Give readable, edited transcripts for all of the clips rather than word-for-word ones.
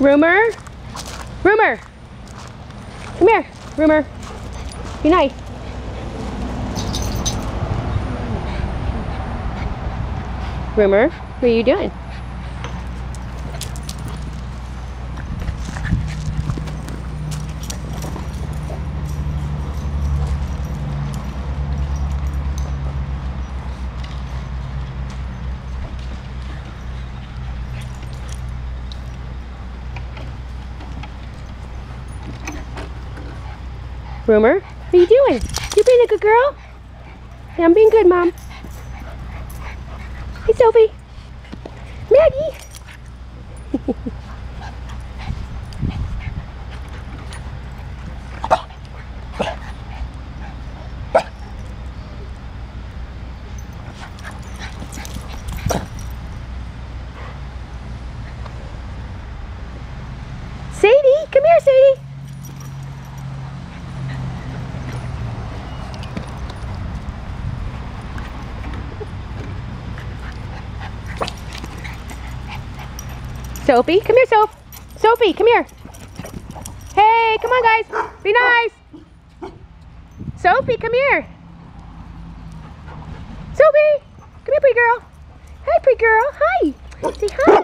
Rumor? Rumor! Come here, Rumor. Be nice. Rumor, what are you doing? Rumor, what are you doing? You being a good girl? Yeah, I'm being good, Mom. Hey, Sophie. Maggie. Sadie, come here, Sadie. Sophie, come here, Soph. Sophie, come here. Hey, come on, guys. Be nice. Sophie, come here. Sophie, come here, pretty girl. Hi, pretty girl. Hi. Say hi.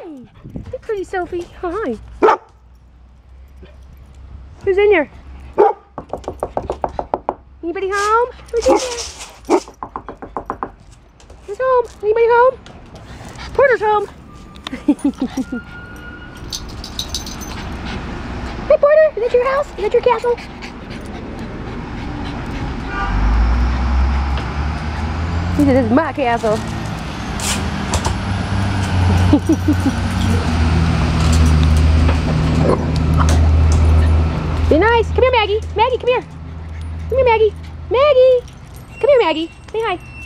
Hey, pretty Sophie. Hi. Who's in here? Anybody home? Who's in here? Who's home? Anybody home? Porter's home. Hey, Porter, is that your house? Is that your castle? He said, this is my castle. Be nice. Come here, Maggie. Maggie, come here. Come here, Maggie. Maggie. Come here, Maggie. Say hi.